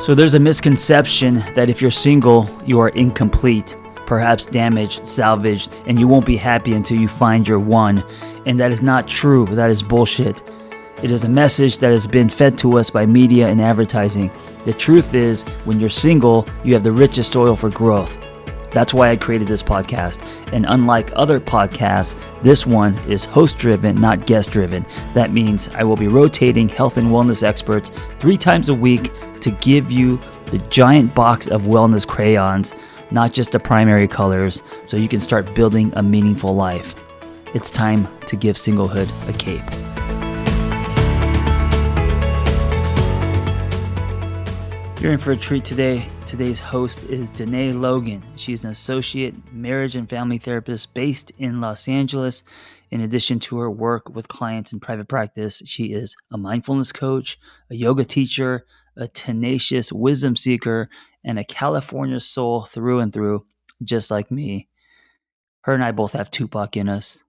So there's a misconception that if you're single, you are incomplete, perhaps damaged, salvaged, and you won't be happy until you find your one. And that is not true. That is bullshit. It is a message that has been fed to us by media and advertising. The truth is, when you're single, you have the richest soil for growth. That's why I created this podcast. And unlike other podcasts, this one is host-driven, not guest-driven. That means I will be rotating health and wellness experts 3 times a week to give you the giant box of wellness crayons, not just the primary colors, so you can start building a meaningful life. It's time to give singlehood a cape. You're in for a treat today. Today's host is Dené Logan. She's an associate marriage and family therapist based in Los Angeles. In addition to her work with clients in private practice, she is a mindfulness coach, a yoga teacher, a tenacious wisdom seeker, and a California soul through and through, just like me. Her and I both have Tupac in us.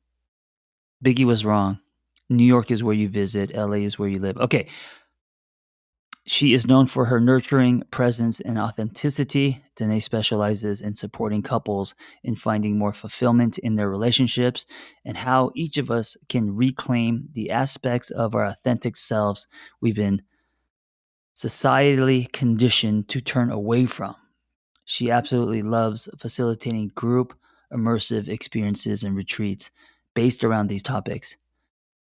Biggie was wrong. New York is where you visit. LA is where you live. Okay. She is known for her nurturing presence and authenticity. Dené specializes in supporting couples in finding more fulfillment in their relationships and how each of us can reclaim the aspects of our authentic selves we've been societally conditioned to turn away from. She absolutely loves facilitating group immersive experiences and retreats based around these topics.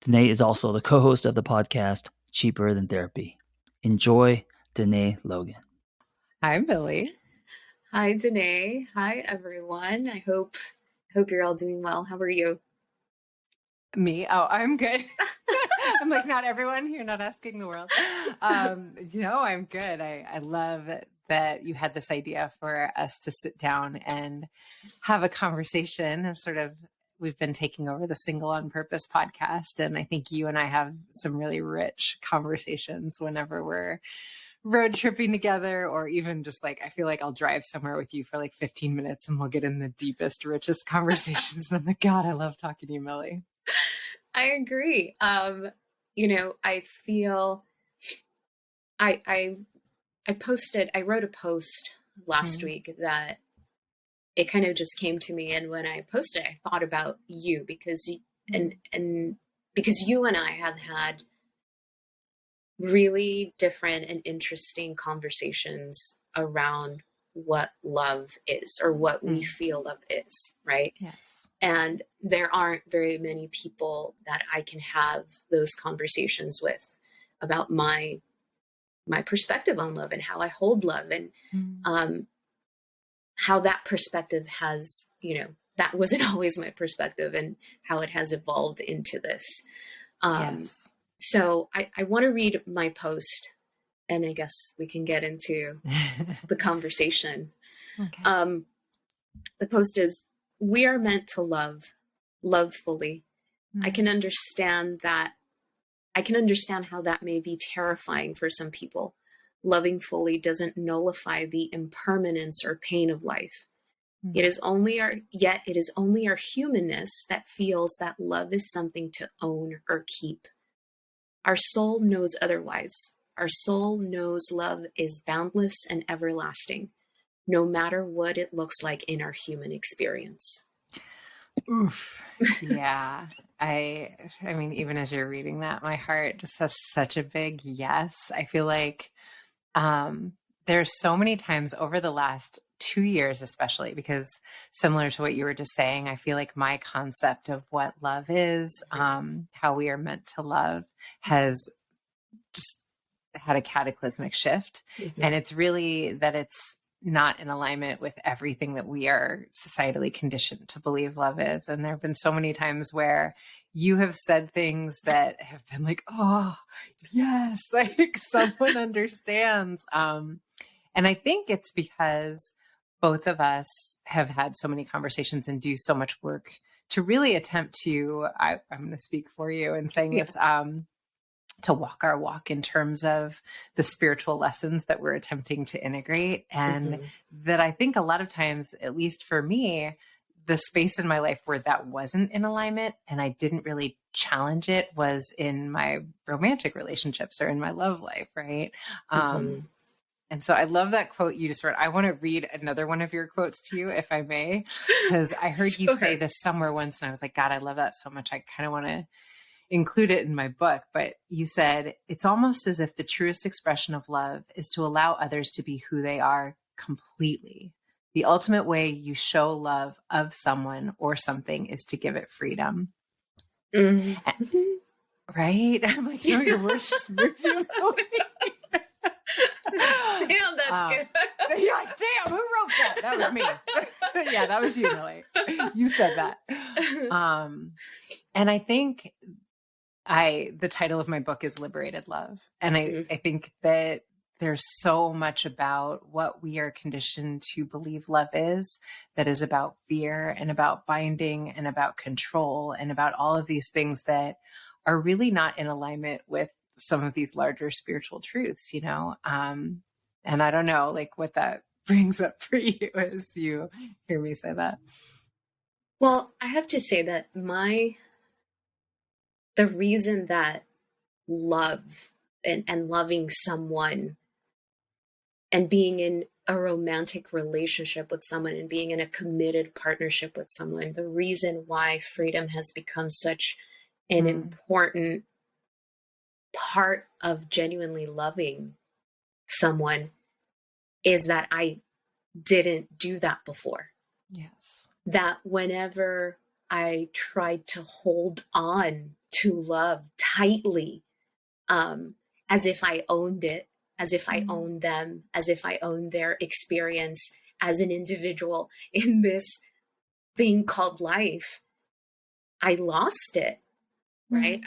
Dené is also the co-host of the podcast Cheaper Than Therapy. Enjoy Dené Logan. Hi, Milly. Hi, Dené. Hi, everyone. I hope you're all doing well. How are you? Me? Oh, I'm good. I'm like, not everyone. You're not asking the world. No, I'm good. I love that you had this idea for us to sit down and have a conversation and sort of, we've been taking over the Single on Purpose podcast. And I think you and I have some really rich conversations whenever we're road tripping together, or even just like, I feel like I'll drive somewhere with you for like 15 minutes and we'll get in the deepest, richest conversations. And I'm like, God, I love talking to you, Milly. I agree. I feel I wrote a post last week that it kind of just came to me. And when I posted, I thought about you because because you and I have had really different and interesting conversations around what love is or what we feel love is, right? Yes. And there aren't very many people that I can have those conversations with about my perspective on love and how I hold love and how that perspective has, that wasn't always my perspective and how it has evolved into this. Yes. So I want to read my post and I guess we can get into the conversation. Okay. The post is, we are meant to love fully. I can understand how that may be terrifying for some people. Loving fully doesn't nullify the impermanence or pain of life. It is only our humanness that feels that love is something to own or keep. Our soul knows otherwise. Our soul knows love is boundless and everlasting, no matter what it looks like in our human experience. Oof. Yeah. I mean, even as you're reading that, my heart just has such a big yes. I feel like there's so many times over the last 2 years, especially because similar to what you were just saying, I feel like my concept of what love is, how we are meant to love has just had a cataclysmic shift. And it's really that it's not in alignment with everything that we are societally conditioned to believe love is. And there have been so many times where you have said things that have been like, oh, yes, like someone understands. And I think it's because both of us have had so many conversations and do so much work to really attempt to, I'm going to speak for you in saying this, to walk our walk in terms of the spiritual lessons that we're attempting to integrate. And that I think a lot of times, at least for me, the space in my life where that wasn't in alignment and I didn't really challenge it was in my romantic relationships or in my love life. Right. And so I love that quote you just read. I want to read another one of your quotes to you, if I may, because I heard you say this somewhere once and I was like, God, I love that so much. I kind of want to include it in my book. But you said, it's almost as if the truest expression of love is to allow others to be who they are completely. The ultimate way you show love of someone or something is to give it freedom. Mm-hmm. Right? I'm like, no, your words just move you. Damn, that's good. You're like, damn, who wrote that? That was me. Yeah, that was you, Milly. You said that. And I think the title of my book is Liberated Love. And I think that there's so much about what we are conditioned to believe love is, that is about fear and about binding and about control and about all of these things that are really not in alignment with some of these larger spiritual truths, you know? And I don't know, like, what that brings up for you as you hear me say that. Well, I have to say that the reason that love and loving someone and being in a romantic relationship with someone and being in a committed partnership with someone, the reason why freedom has become such an important part of genuinely loving someone is that I didn't do that before. Yes. That whenever I tried to hold on to love tightly, as if I owned it, as if I owned them, as if I owned their experience as an individual in this thing called life, I lost it, right?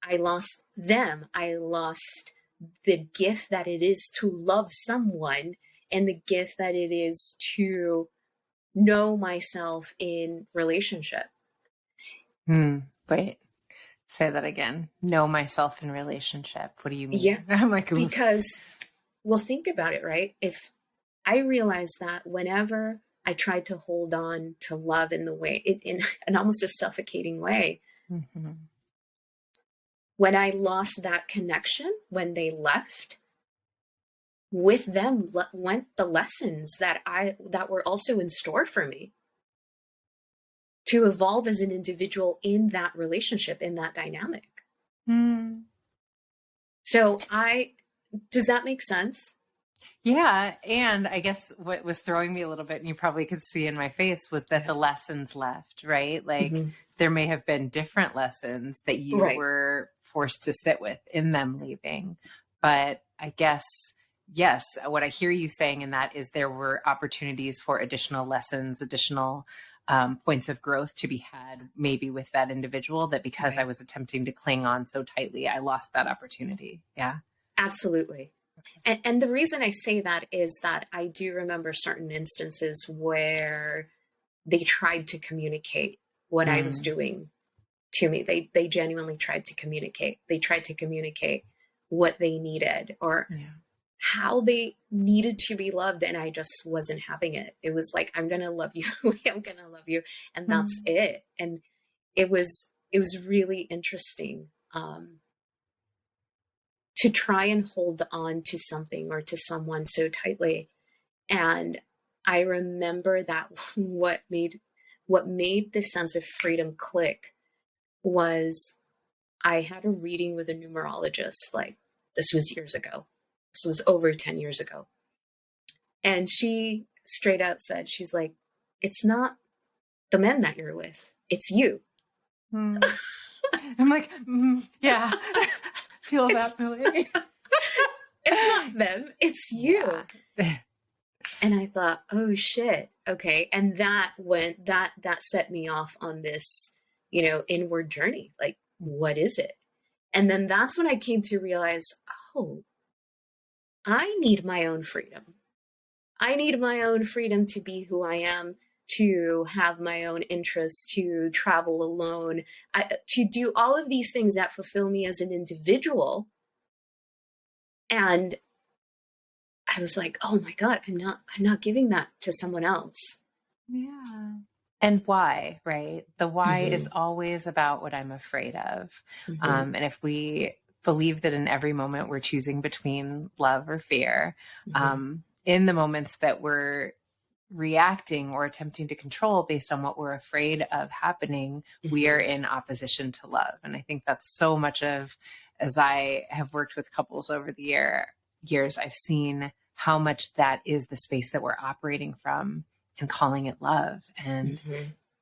I lost them. I lost the gift that it is to love someone and the gift that it is to know myself in relationship. Wait, say that again. Know myself in relationship. What do you mean? Yeah. I'm like, oof. Because, well, think about it, right? If I realized that whenever I tried to hold on to love in the way, in an almost a suffocating way, when I lost that connection, when they left, with them went the lessons that were also in store for me to evolve as an individual in that relationship, in that dynamic. So does that make sense? Yeah. And I guess what was throwing me a little bit, and you probably could see in my face, was that the lessons left, right? Like there may have been different lessons that you were forced to sit with in them leaving. But I guess, yes, what I hear you saying in that is there were opportunities for additional lessons, additional points of growth to be had maybe with that individual, that because I was attempting to cling on so tightly, I lost that opportunity. Yeah. Absolutely. And the reason I say that is that I do remember certain instances where they tried to communicate what I was doing to me. They genuinely tried to communicate. They tried to communicate what they needed or how they needed to be loved. And I just wasn't having it. It was like, I'm going to love you the way I'm going to love you. And that's it. And it was really interesting, to try and hold on to something or to someone so tightly. And I remember that what made this sense of freedom click was I had a reading with a numerologist, like this was years ago. This was over 10 years ago. And she straight out said, she's like, it's not the men that you're with, it's you. I'm like, yeah. Feel that, Milly. It's not them, it's you. Yeah. And I thought, oh shit, okay. And that set me off on this, inward journey. Like, what is it? And then that's when I came to realize, oh, I need my own freedom. I need my own freedom to be who I am, to have my own interests, to travel alone, to do all of these things that fulfill me as an individual. And I was like, oh my God, I'm not giving that to someone else. Yeah. And why, right? The why is always about what I'm afraid of. And if we believe that in every moment we're choosing between love or fear. In the moments that we're reacting or attempting to control based on what we're afraid of happening, we are in opposition to love. And I think that's so much of, as I have worked with couples over the years, I've seen how much that is the space that we're operating from and calling it love. And,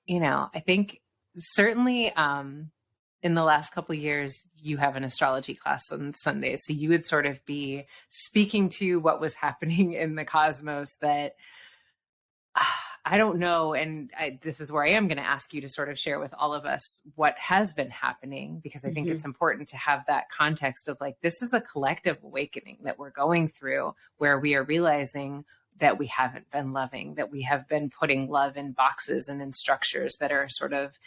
you know, I think certainly, in the last couple of years, you have an astrology class on Sundays. So you would sort of be speaking to what was happening in the cosmos that I don't know. And this is where I am going to ask you to sort of share with all of us what has been happening, because I think it's important to have that context of like, this is a collective awakening that we're going through, where we are realizing that we haven't been loving, that we have been putting love in boxes and in structures that are sort of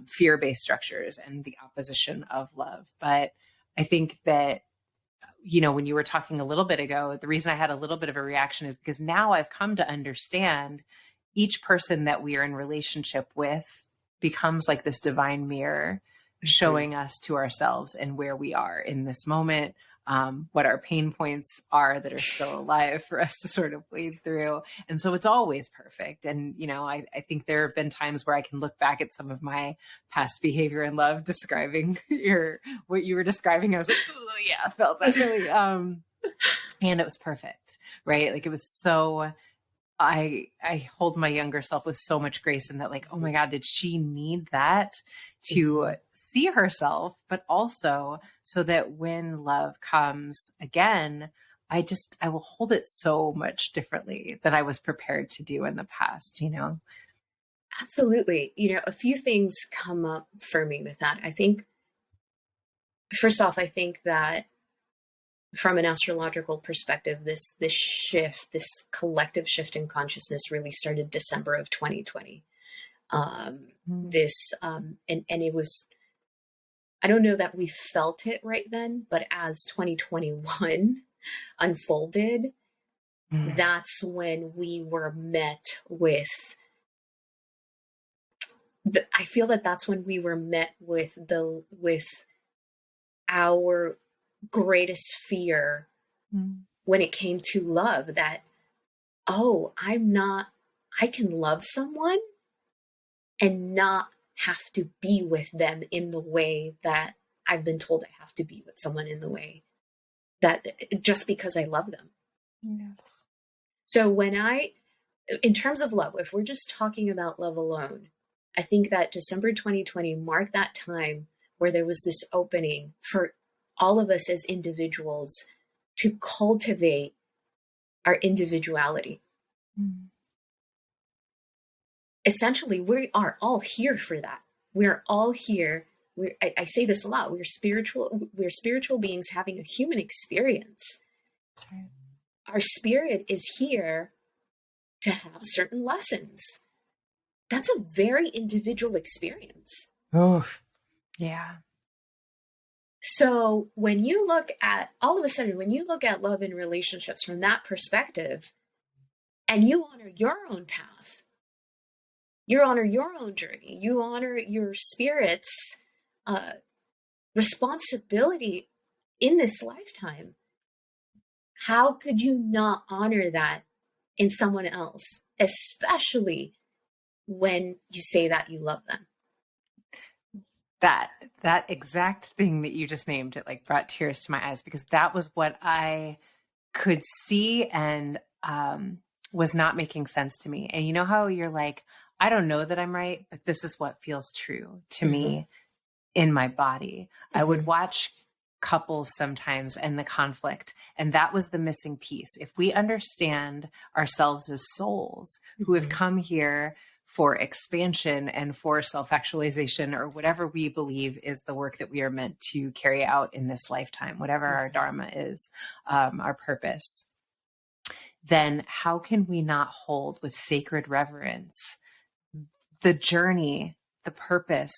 fear-based structures and the opposition of love. But I think that, you know, when you were talking a little bit ago, the reason I had a little bit of a reaction is because now I've come to understand each person that we are in relationship with becomes like this divine mirror showing us to ourselves and where we are in this moment, what our pain points are that are still alive for us to sort of wade through. And so it's always perfect. And, you know, I think there have been times where I can look back at some of my past behavior in love, describing what you were describing. I was like, oh yeah, I felt that really. And it was perfect, right? Like it was so, I hold my younger self with so much grace in that, like, oh my God, did she need that to see herself, but also so that when love comes again, I will hold it so much differently than I was prepared to do in the past, you know? Absolutely. You know, a few things come up for me with that. I think, first off, I think that from an astrological perspective, this shift, this collective shift in consciousness really started December of 2020. And it was, I don't know that we felt it right then, but as 2021 unfolded, that's when we were met with I feel that that's when we were met with our greatest fear when it came to love, that, oh, I can love someone and not have to be with them in the way that I've been told I have to be with someone, in the way that, just because I love them. Yes. So in terms of love, if we're just talking about love alone, I think that December 2020 marked that time where there was this opening for all of us as individuals to cultivate our individuality. Essentially, we are all here for that. We're all here. I say this a lot. We're spiritual beings having a human experience. Right. Our spirit is here to have certain lessons. That's a very individual experience. Oh, yeah. So when you look at, all of a sudden, when you look at love and relationships from that perspective, and you honor your own path, you honor your own journey, you honor your spirit's responsibility in this lifetime, how could you not honor that in someone else, especially when you say that you love them? That exact thing that you just named, it like brought tears to my eyes, because that was what I could see and was not making sense to me. And you know how you're like, I don't know that I'm right, but this is what feels true to me in my body. I would watch couples sometimes and the conflict, and that was the missing piece. If we understand ourselves as souls who have come here for expansion and for self-actualization, or whatever we believe is the work that we are meant to carry out in this lifetime, whatever our dharma is, our purpose, then how can we not hold with sacred reverence the journey, the purpose,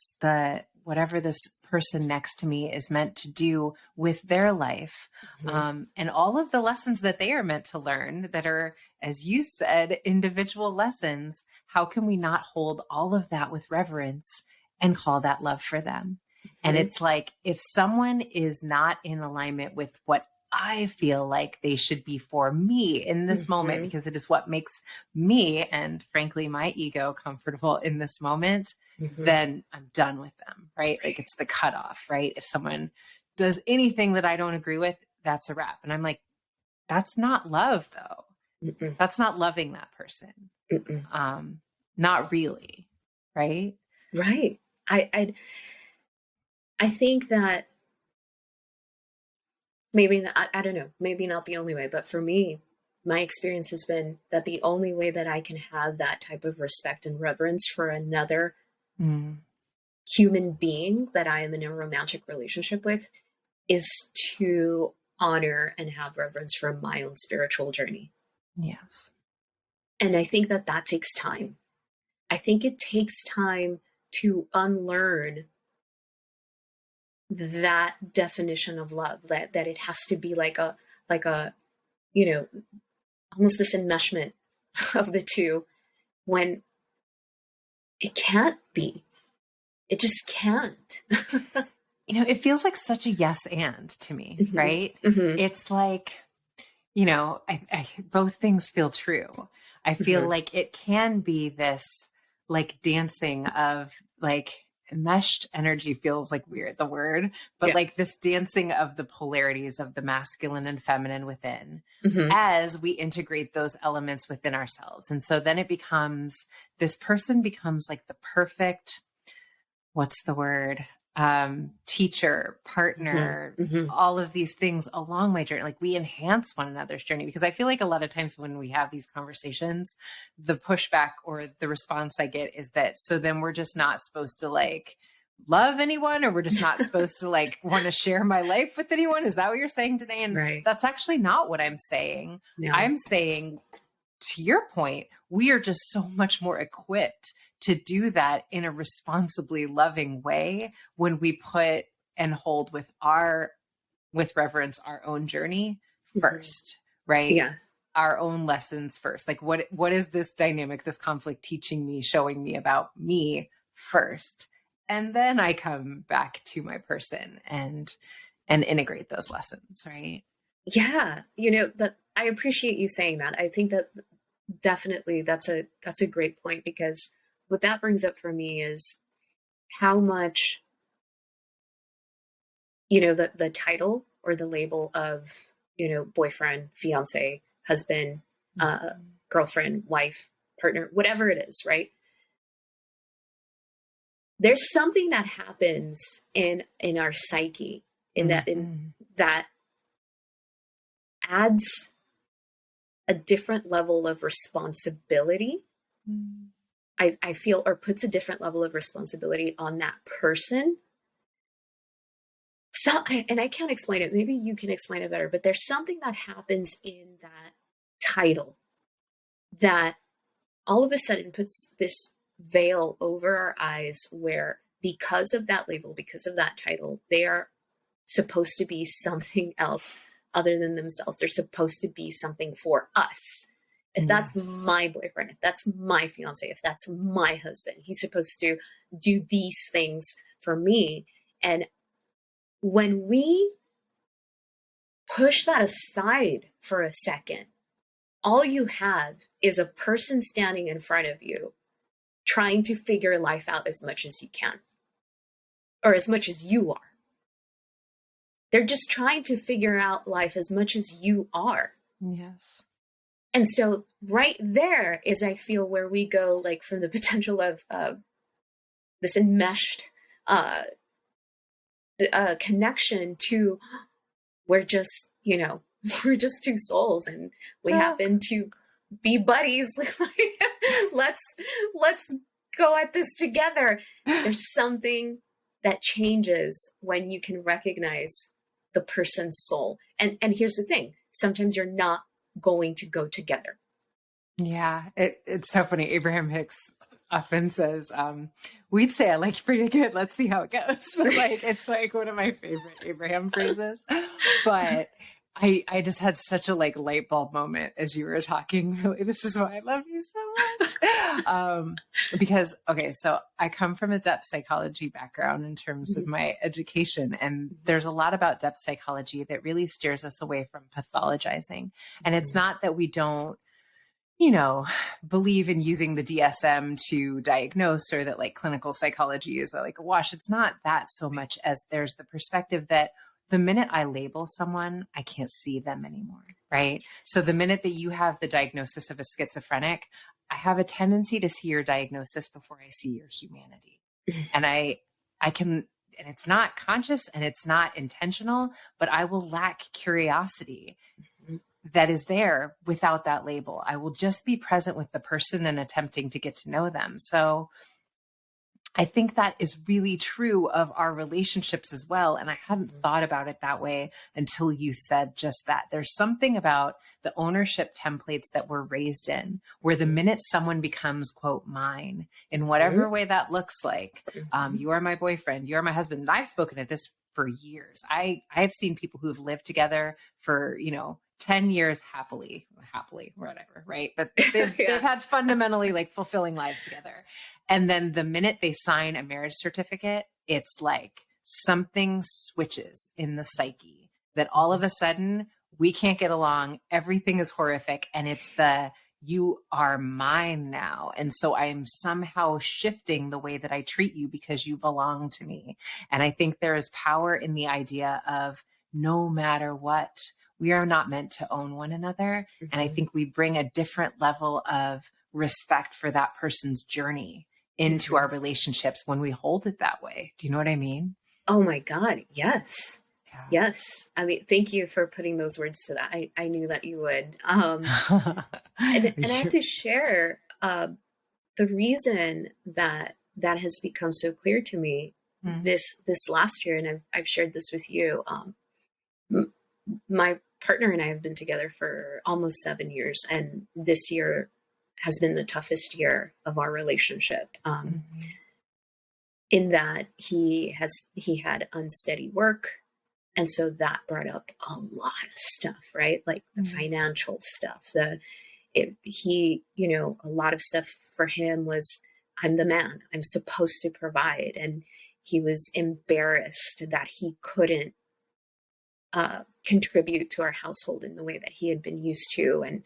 whatever this person next to me is meant to do with their life, and all of the lessons that they are meant to learn that are, as you said, individual lessons. How can we not hold all of that with reverence and call that love for them? And it's like, if someone is not in alignment with what I feel like they should be for me in this moment, because it is what makes me and frankly my ego comfortable in this moment, then I'm done with them, right? Like it's the cutoff, right? If someone does anything that I don't agree with, that's a wrap. And I'm like, that's not love though. That's not loving that person. Not really. Right. Right. I think that maybe, I don't know, maybe not the only way, but for me, my experience has been that the only way that I can have that type of respect and reverence for another human being that I am in a romantic relationship with is to honor and have reverence for my own spiritual journey. Yes. And I think that that takes time. I think it takes time to unlearn that definition of love, that it has to be like a, you know, almost this enmeshment of the two, when it can't be. It just can't. You know, it feels like such a yes and to me, right? It's like, you know, I both things feel true. I feel like it can be this like dancing of like meshed energy, feels like weird, the word, but like this dancing of the polarities of the masculine and feminine within as we integrate those elements within ourselves. And so then it becomes, this person becomes like the perfect, what's the word? Teacher, partner, all of these things along my journey. Like we enhance one another's journey, because I feel like a lot of times when we have these conversations, the pushback or the response I get is that, so then we're just not supposed to like love anyone, or we're just not supposed to like want to share my life with anyone. Is that what you're saying today? And that's actually not what I'm saying. No. I'm saying, to your point, we are just so much more equipped to do that in a responsibly loving way when we put and hold with reverence, our own journey first, right? Yeah. Our own lessons first. Like what is this dynamic, this conflict teaching me, showing me about me first? And then I come back to my person and integrate those lessons, right? Yeah. You know, that I appreciate you saying that. I think that definitely that's a great point, because what that brings up for me is how much, you know, the title or the label of, you know, boyfriend, fiance, husband, girlfriend, wife, partner, whatever it is, right? There's something that happens in our psyche that adds a different level of responsibility. I feel, or puts a different level of responsibility on that person. So, and I can't explain it. Maybe you can explain it better, but there's something that happens in that title that all of a sudden puts this veil over our eyes, where because of that label, because of that title, they are supposed to be something else other than themselves. They're supposed to be something for us. If that's my boyfriend, if that's my fiance, if that's my husband, he's supposed to do these things for me. And when we push that aside for a second, all you have is a person standing in front of you trying to figure life out as much as you can, or as much as you are. They're just trying to figure out life as much as you are. Yes. And so right there is, I feel, where we go, like, from the potential of this enmeshed connection to, we're just, you know, we're just two souls and we happen to be buddies. let's go at this together. There's something that changes when you can recognize the person's soul. And here's the thing. Sometimes you're not going to go together. Yeah. It's so funny. Abraham Hicks often says, we'd say I like you pretty good. Let's see how it goes. But like, it's like one of my favorite Abraham phrases. But I just had such a like light bulb moment as you were talking. Really, this is why I love you so much. Because, okay, so I come from a depth psychology background in terms of my education, and there's a lot about depth psychology that really steers us away from pathologizing. And it's not that we don't, you know, believe in using the DSM to diagnose, or that like clinical psychology is like a wash. It's not that so much as there's the perspective that the minute I label someone, I can't see them anymore, right? So the minute that you have the diagnosis of a schizophrenic, I have a tendency to see your diagnosis before I see your humanity. And I can, and it's not conscious and it's not intentional, but I will lack curiosity that is there without that label. I will just be present with the person and attempting to get to know them. So I think that is really true of our relationships as well. And I hadn't thought about it that way until you said just that. There's something about the ownership templates that we're raised in, where the minute someone becomes, quote, mine, in whatever way that looks like, you are my boyfriend, you are my husband. And I've spoken at this for years. I've seen people who have lived together for, 10 years happily, whatever, right? But they've had fundamentally like fulfilling lives together. And then the minute they sign a marriage certificate, it's like something switches in the psyche that all of a sudden we can't get along. Everything is horrific. And it's you are mine now. And so I am somehow shifting the way that I treat you because you belong to me. And I think there is power in the idea of no matter what, we are not meant to own one another. And I think we bring a different level of respect for that person's journey into our relationships when we hold it that way. Do you know what I mean? Oh my God. Yes. Yeah. Yes. I mean, thank you for putting those words to that. I knew that you would. And I have to share the reason that has become so clear to me this last year, and I've shared this with you. My partner and I have been together for almost 7 years, and this year has been the toughest year of our relationship. In that he had unsteady work. And so that brought up a lot of stuff, right? Like the financial stuff, a lot of stuff for him was, I'm the man, I'm supposed to provide. And he was embarrassed that he couldn't contribute to our household in the way that he had been used to. And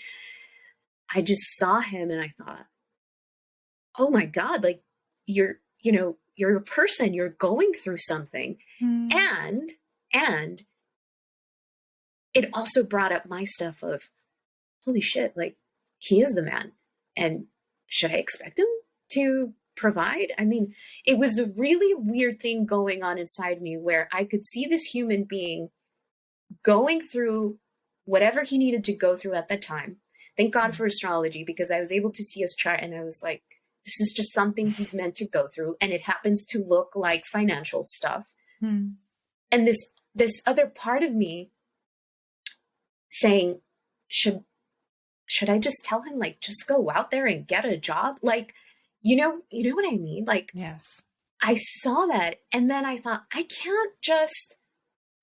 I just saw him and I thought, oh my God, like you're a person, you're going through something. And it also brought up my stuff of, holy shit, like he is the man. And should I expect him to provide? I mean, it was a really weird thing going on inside me where I could see this human being going through whatever he needed to go through at that time. Thank God for astrology, because I was able to see his chart and I was like, this is just something he's meant to go through. And it happens to look like financial stuff. And this other part of me saying, should I just tell him, like, just go out there and get a job? Like, you know what I mean? Like, yes, I saw that. And then I thought, I can't just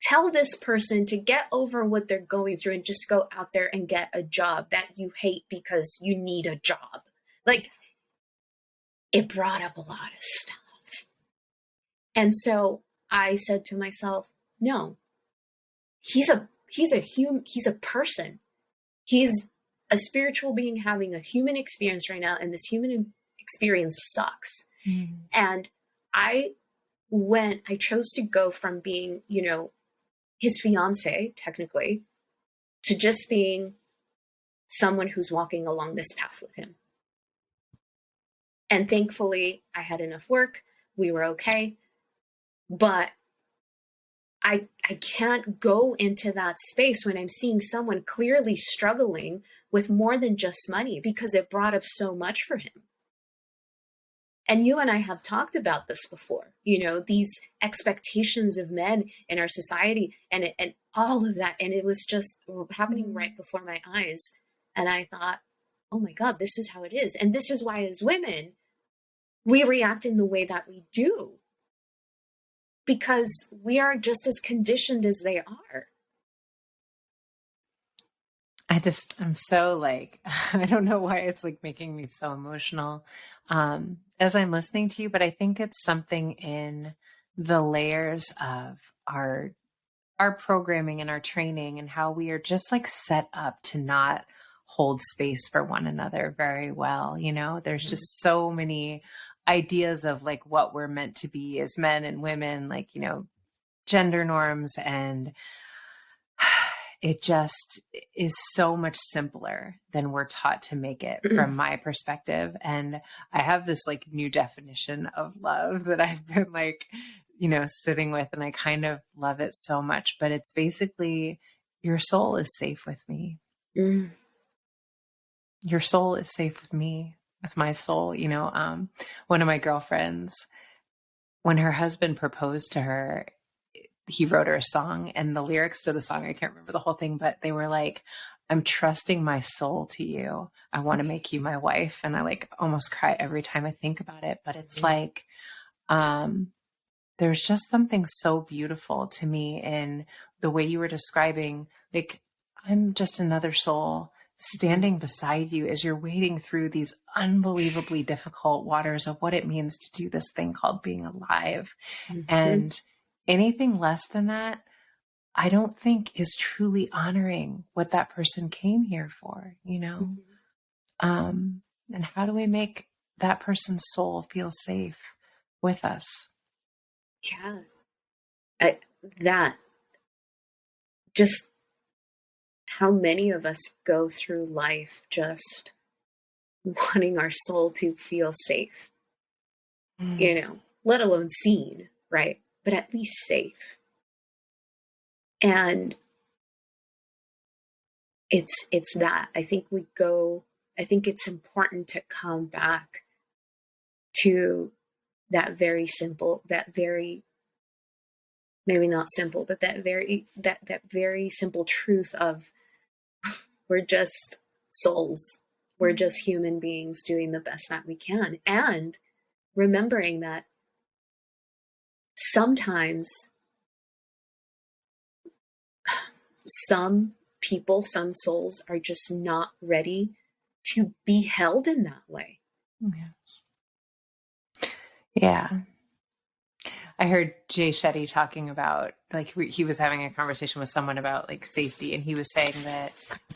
tell this person to get over what they're going through and just go out there and get a job that you hate because you need a job. Like, it brought up a lot of stuff. And so I said to myself, no, he's a person. He's a spiritual being having a human experience right now. And this human experience sucks. And I chose to go from being, his fiance, technically, to just being someone who's walking along this path with him. And thankfully, I had enough work. We were okay. But I can't go into that space when I'm seeing someone clearly struggling with more than just money, because it brought up so much for him. And you and I have talked about this before, these expectations of men in our society and all of that. And it was just happening right before my eyes. And I thought, oh my God, this is how it is. And this is why as women, we react in the way that we do, because we are just as conditioned as they are. I'm so like, I don't know why it's like making me so emotional as I'm listening to you, but I think it's something in the layers of our programming and our training and how we are just like set up to not hold space for one another very well. You know, there's just so many ideas of like what we're meant to be as men and women, like, you know, gender norms, and it just is so much simpler than we're taught to make it from my perspective. And I have this like new definition of love that I've been like, you know, sitting with, and I kind of love it so much, but it's basically your soul is safe with me. Mm. Your soul is safe with me, with my soul. You know, one of my girlfriends, when her husband proposed to her, he wrote her a song, and the lyrics to the song, I can't remember the whole thing, but they were like, I'm trusting my soul to you. I want to make you my wife. And I like almost cry every time I think about it. But it's like, there's just something so beautiful to me in the way you were describing, like, I'm just another soul standing beside you as you're wading through these unbelievably difficult waters of what it means to do this thing called being alive. And anything less than that, I don't think is truly honoring what that person came here for, you know? And how do we make that person's soul feel safe with us? Yeah. That just how many of us go through life just wanting our soul to feel safe, you know, let alone seen, right? But at least safe. And it's that I think it's important to come back to that very simple, maybe not simple, but that very simple truth of we're just souls. We're just human beings doing the best that we can. And remembering that sometimes some people, some souls are just not ready to be held in that way. Yes. Yeah. I heard Jay Shetty talking about, like, he was having a conversation with someone about like safety. And he was saying that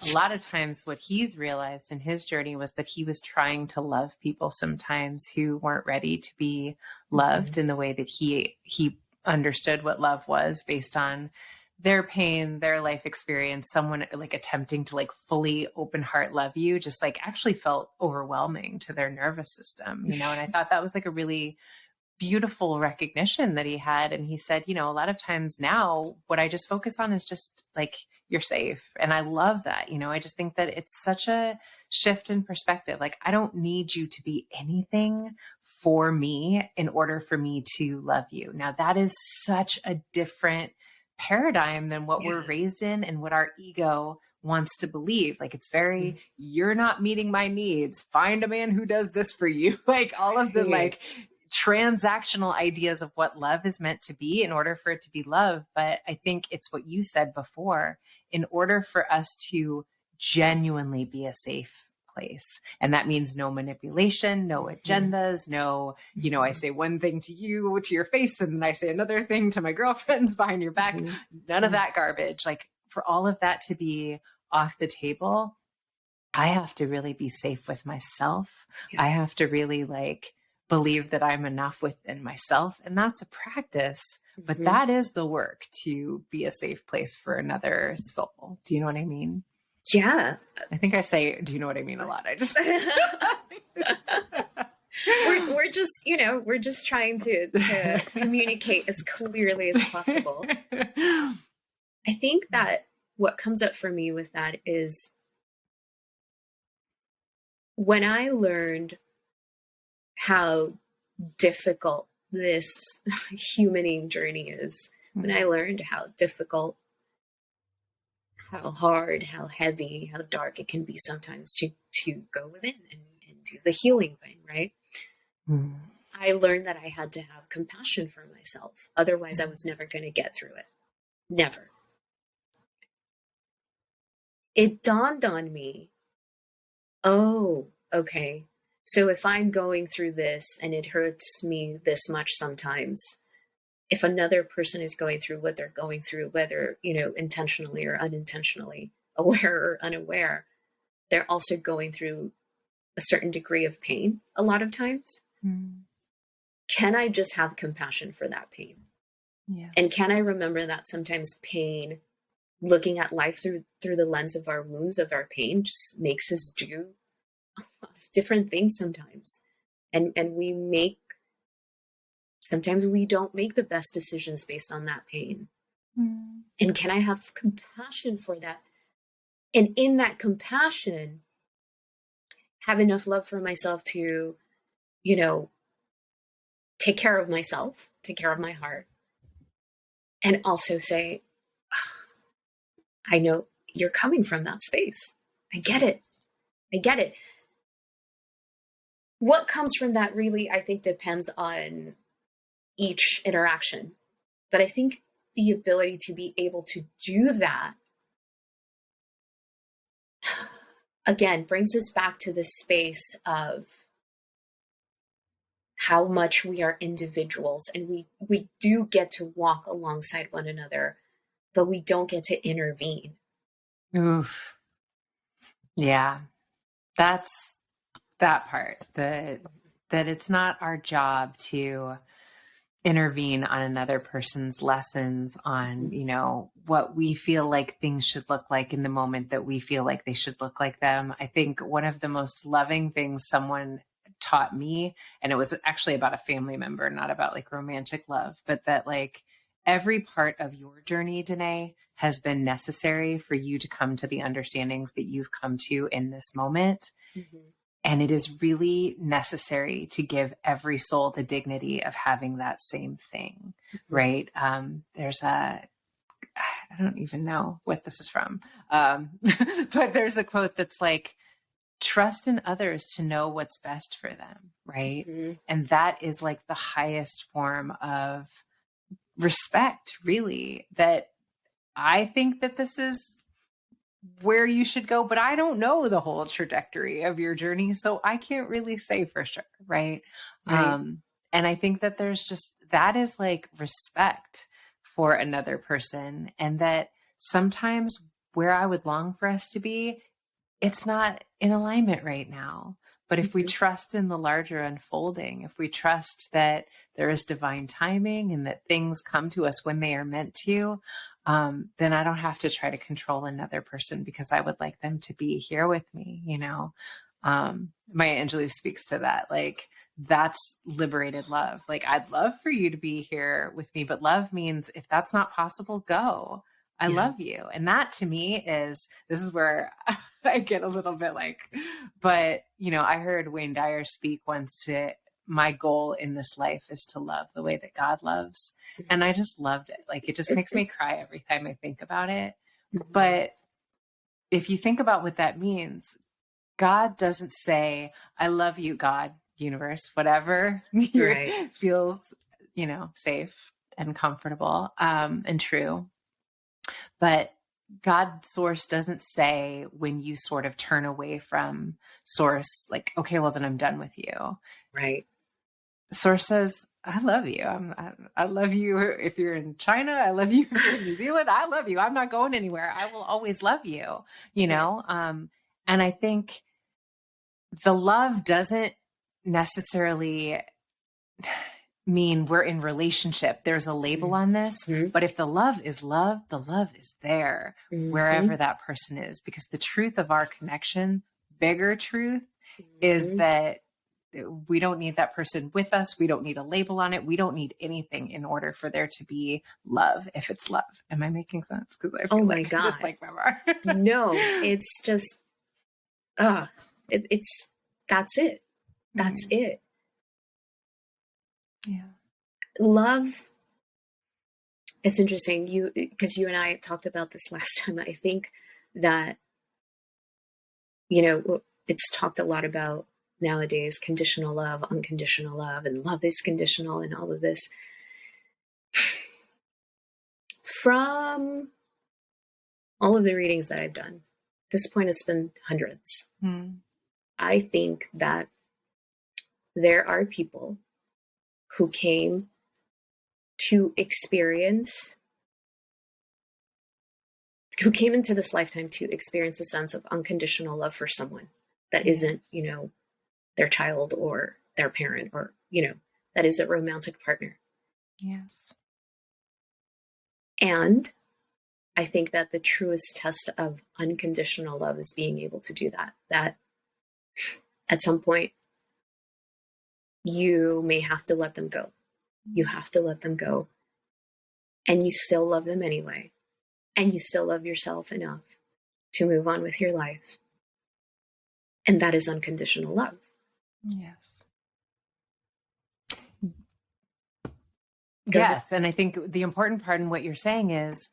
a lot of times what he's realized in his journey was that he was trying to love people sometimes who weren't ready to be loved in the way that he understood what love was based on their pain, their life experience. Someone like attempting to like fully open heart love you just like actually felt overwhelming to their nervous system, you know? And I thought that was like a really beautiful recognition that he had. And he said, you know, a lot of times now what I just focus on is just like, you're safe. And I love that. You know, I just think that it's such a shift in perspective. Like, I don't need you to be anything for me in order for me to love you. Now that is such a different paradigm than what we're raised in and what our ego wants to believe. Like, it's very, you're not meeting my needs. Find a man who does this for you. Like all of the like transactional ideas of what love is meant to be in order for it to be love. But I think it's what you said before, in order for us to genuinely be a safe place. And that means no manipulation, no agendas, no, you know, I say one thing to you, to your face, and then I say another thing to my girlfriends behind your back. None of that garbage. Like, for all of that to be off the table, I have to really be safe with myself. I have to really like believe that I'm enough within myself. And that's a practice, but that is the work to be a safe place for another soul. Do you know what I mean? Yeah. I think I say, do you know what I mean a lot? I just, we're just, you know, we're just trying to communicate as clearly as possible. I think that what comes up for me with that is when I learned how difficult this humaning journey is, when I learned how difficult, how hard, how heavy, how dark it can be sometimes to go within and do the healing thing, right? I learned that I had to have compassion for myself. Otherwise, I was never going to get through it. Never. it dawned on me, oh, okay. So if I'm going through this and it hurts me this much sometimes, if another person is going through what they're going through, whether, intentionally or unintentionally, aware or unaware, they're also going through a certain degree of pain a lot of times. Mm. Can I just have compassion for that pain? Yes. And can I remember that sometimes pain, looking at life through the lens of our wounds, of our pain, just makes us do a lot of different things sometimes. And sometimes we don't make the best decisions based on that pain. Mm. And can I have compassion for that? And in that compassion, have enough love for myself to, take care of myself, take care of my heart. And also say, I know you're coming from that space. I get it. I get it. What comes from that really, I think, depends on each interaction. But I think the ability to be able to do that, again, brings us back to this space of how much we are individuals, and we do get to walk alongside one another, but we don't get to intervene. Oof. Yeah. That's that part, that it's not our job to intervene on another person's lessons, on, what we feel like things should look like in the moment that we feel like they should look like them. I think one of the most loving things someone taught me, and it was actually about a family member, not about like romantic love, but that like every part of your journey, Dené, has been necessary for you to come to the understandings that you've come to in this moment. Mm-hmm. And it is really necessary to give every soul the dignity of having that same thing, mm-hmm. right? I don't even know what this is from, but there's a quote that's like, trust in others to know what's best for them, right? Mm-hmm. And that is like the highest form of respect, really, that I think that this is where you should go, but I don't know the whole trajectory of your journey, so I can't really say for sure, right? And I think that that is like respect for another person, and that sometimes where I would long for us to be, it's not in alignment right now. But if we trust in the larger unfolding, if we trust that there is divine timing and that things come to us when they are meant to, then I don't have to try to control another person because I would like them to be here with me, Maya Angelou speaks to that. Like, that's liberated love. Like, I'd love for you to be here with me, but love means if that's not possible, go. I love you. And that to me this is where I get a little bit like, but I heard Wayne Dyer speak once to, my goal in this life is to love the way that God loves. And I just loved it. Like, it just makes me cry every time I think about it. Mm-hmm. But if you think about what that means, God doesn't say, I love you, God, universe, whatever feels, safe and comfortable, and true. But God source doesn't say, when you sort of turn away from source, like, okay, well then I'm done with you. Right. Source says, I love you. I love you if you're in China. I love you if you're in New Zealand. I love you. I'm not going anywhere. I will always love you, And I think the love doesn't necessarily mean we're in relationship. There's a label on this, but if the love is love, the love is there wherever that person is, because the truth of our connection, bigger truth, is that we don't need that person with us. We don't need a label on it. We don't need anything in order for there to be love, if it's love. Am I making sense? Because I feel like God. Just like my bar. No, it's just, it's that's it. That's it. Yeah. Love. It's interesting, because you and I talked about this last time. I think that, it's talked a lot about nowadays, conditional love, unconditional love, and love is conditional, and all of this. From all of the readings that I've done, this point, it's been hundreds. Mm. I think that there are people who came into this lifetime to experience a sense of unconditional love for someone that isn't, their child or their parent, or, that is a romantic partner. Yes. And I think that the truest test of unconditional love is being able to do that at some point you may have to let them go. You have to let them go, and you still love them anyway. And you still love yourself enough to move on with your life. And that is unconditional love. Yes. Yes. And I think the important part in what you're saying is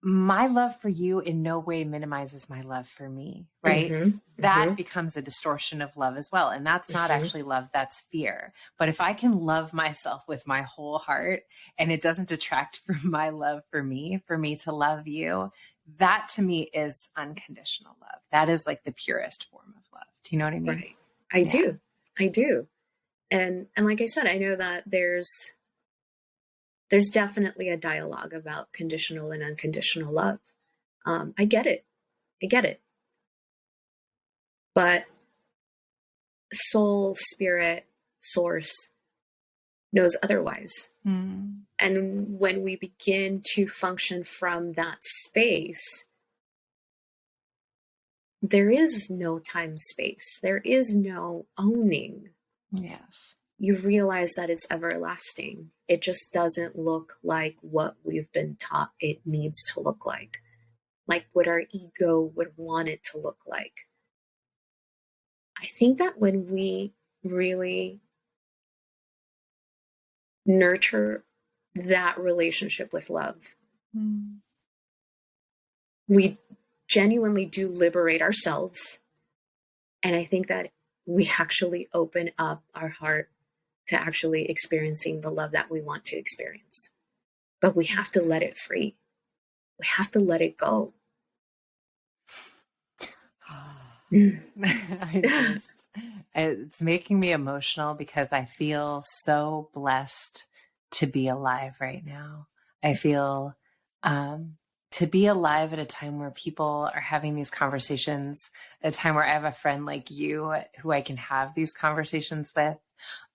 my love for you in no way minimizes my love for me, right? Mm-hmm. That Mm-hmm. becomes a distortion of love as well. And that's not Mm-hmm. actually love, that's fear. But if I can love myself with my whole heart and it doesn't detract from my love for me to love you, that to me is unconditional love. That is like the purest form of love. Do you know what I mean? Right. I do. And like I said, I know that there's definitely a dialogue about conditional and unconditional love. I get it. But soul, spirit, source knows otherwise. Mm. And when we begin to function from that space, there is no time space. There is no owning. Yes. You realize that it's everlasting. It just doesn't look like what we've been taught it needs to look like what our ego would want it to look like. I think that when we really nurture that relationship with love, we genuinely do liberate ourselves. And I think that we actually open up our heart to actually experiencing the love that we want to experience. But we have to let it free. We have to let it go. It's making me emotional because I feel so blessed to be alive right now. I feel to be alive at a time where people are having these conversations, at a time where I have a friend like you who I can have these conversations with.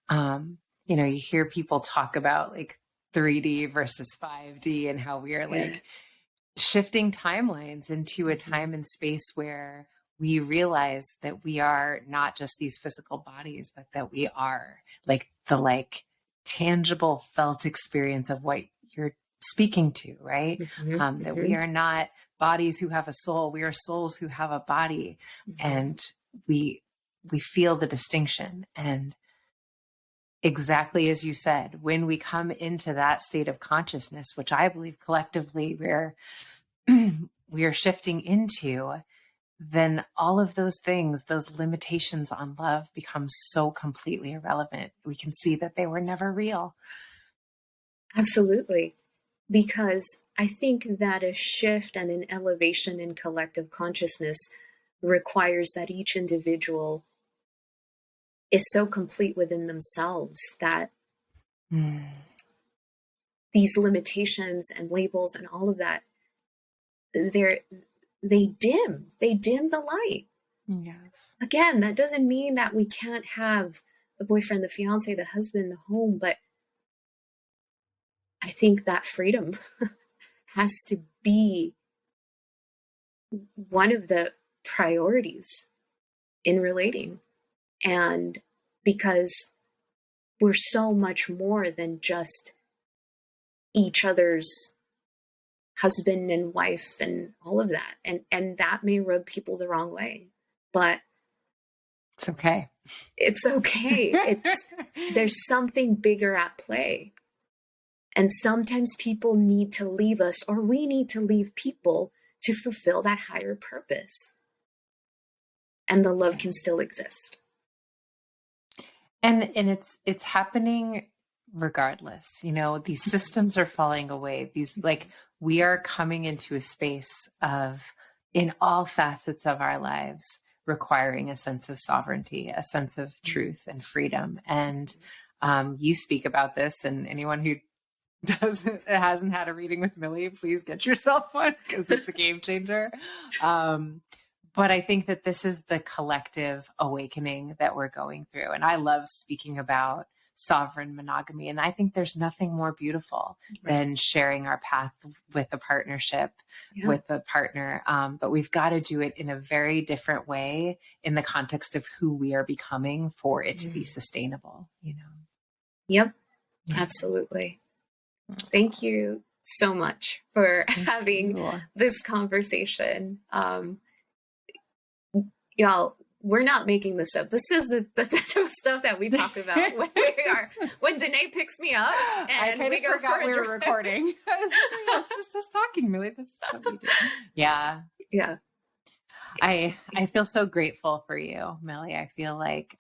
You hear people talk about like 3D versus 5D and how we are like shifting timelines into a time and space where we realize that we are not just these physical bodies, but that we are like the tangible felt experience of what you're speaking to, right? That we are not bodies who have a soul. We are souls who have a body, and we feel the distinction. And exactly as you said, when we come into that state of consciousness, which I believe collectively we are shifting into, then all of those things, those limitations on love become so completely irrelevant. We can see that they were never real. Absolutely. Because I think that a shift and an elevation in collective consciousness requires that each individual is so complete within themselves that these limitations and labels and all of that, they dim the light. Yes. Again, that doesn't mean that we can't have the boyfriend, the fiance, the husband, the home, but I think that freedom has to be one of the priorities in relating. And because we're so much more than just each other's husband and wife and all of that. And that may rub people the wrong way, but it's okay. It's okay. There's something bigger at play. And sometimes people need to leave us, or we need to leave people to fulfill that higher purpose. And the love can still exist. And it's happening regardless. These systems are falling away. We are coming into a space of in all facets of our lives, requiring a sense of sovereignty, a sense of truth and freedom. And you speak about this, and anyone who hasn't had a reading with Milly, please get yourself one, because it's a game changer. But I think that this is the collective awakening that we're going through. And I love speaking about sovereign monogamy. And I think there's nothing more beautiful than sharing our path with a partnership, with a partner. But we've got to do it in a very different way in the context of who we are becoming for it to be sustainable, you know? Yep, absolutely. Thank you so much for having this conversation. Y'all, we're not making this up. This is the stuff that we talk about when Dene picks me up and I forgot we were recording. It's just us talking, Milly. This is what we do. Yeah. Yeah. I feel so grateful for you, Milly. I feel like,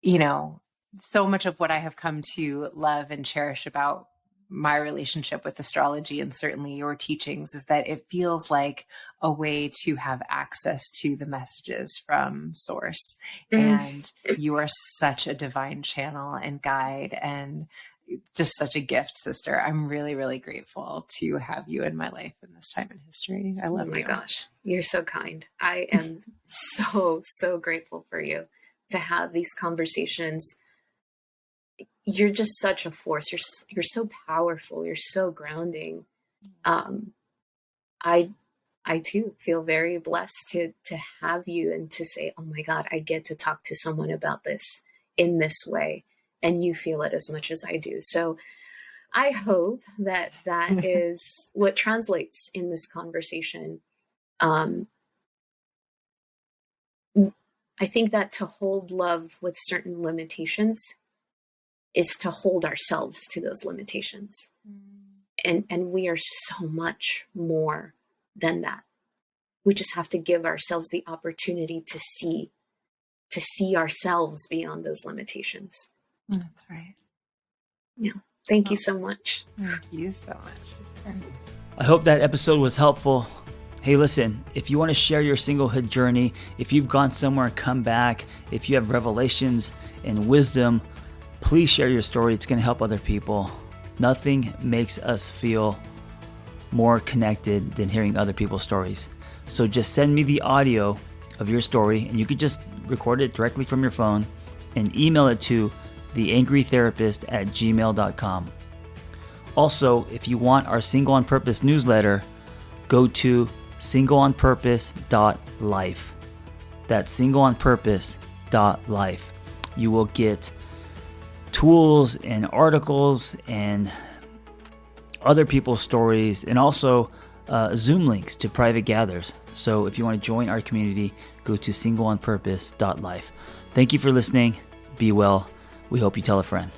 you know, so much of what I have come to love and cherish about my relationship with astrology, and certainly your teachings, is that it feels like a way to have access to the messages from source. And you are such a divine channel and guide, and just such a gift, sister. I'm really, really grateful to have you in my life in this time in history. I love you. Oh my gosh, you're so kind. I am so grateful for you to have these conversations. You're just such a force. You're so powerful. You're so grounding. I too feel very blessed to have you and to say, oh my God, I get to talk to someone about this in this way. And you feel it as much as I do. So I hope that is what translates in this conversation. I think that to hold love with certain limitations is to hold ourselves to those limitations. And we are so much more than that. We just have to give ourselves the opportunity to see ourselves beyond those limitations. That's right. Yeah. Thank you so much. Thank you so much, sister. I hope that episode was helpful. Hey, listen, if you want to share your singlehood journey, if you've gone somewhere and come back, if you have revelations and wisdom, please share your story. It's going to help other people. Nothing makes us feel more connected than hearing other people's stories. So just send me the audio of your story, and you could just record it directly from your phone and email it to theangrytherapist@gmail.com. Also, if you want our Single on Purpose newsletter, go to singleonpurpose.life. That's singleonpurpose.life. You will get tools and articles and other people's stories, and also Zoom links to private gathers. So if you want to join our community, go to singleonpurpose.life. Thank you for listening. Be well. We hope you tell a friend.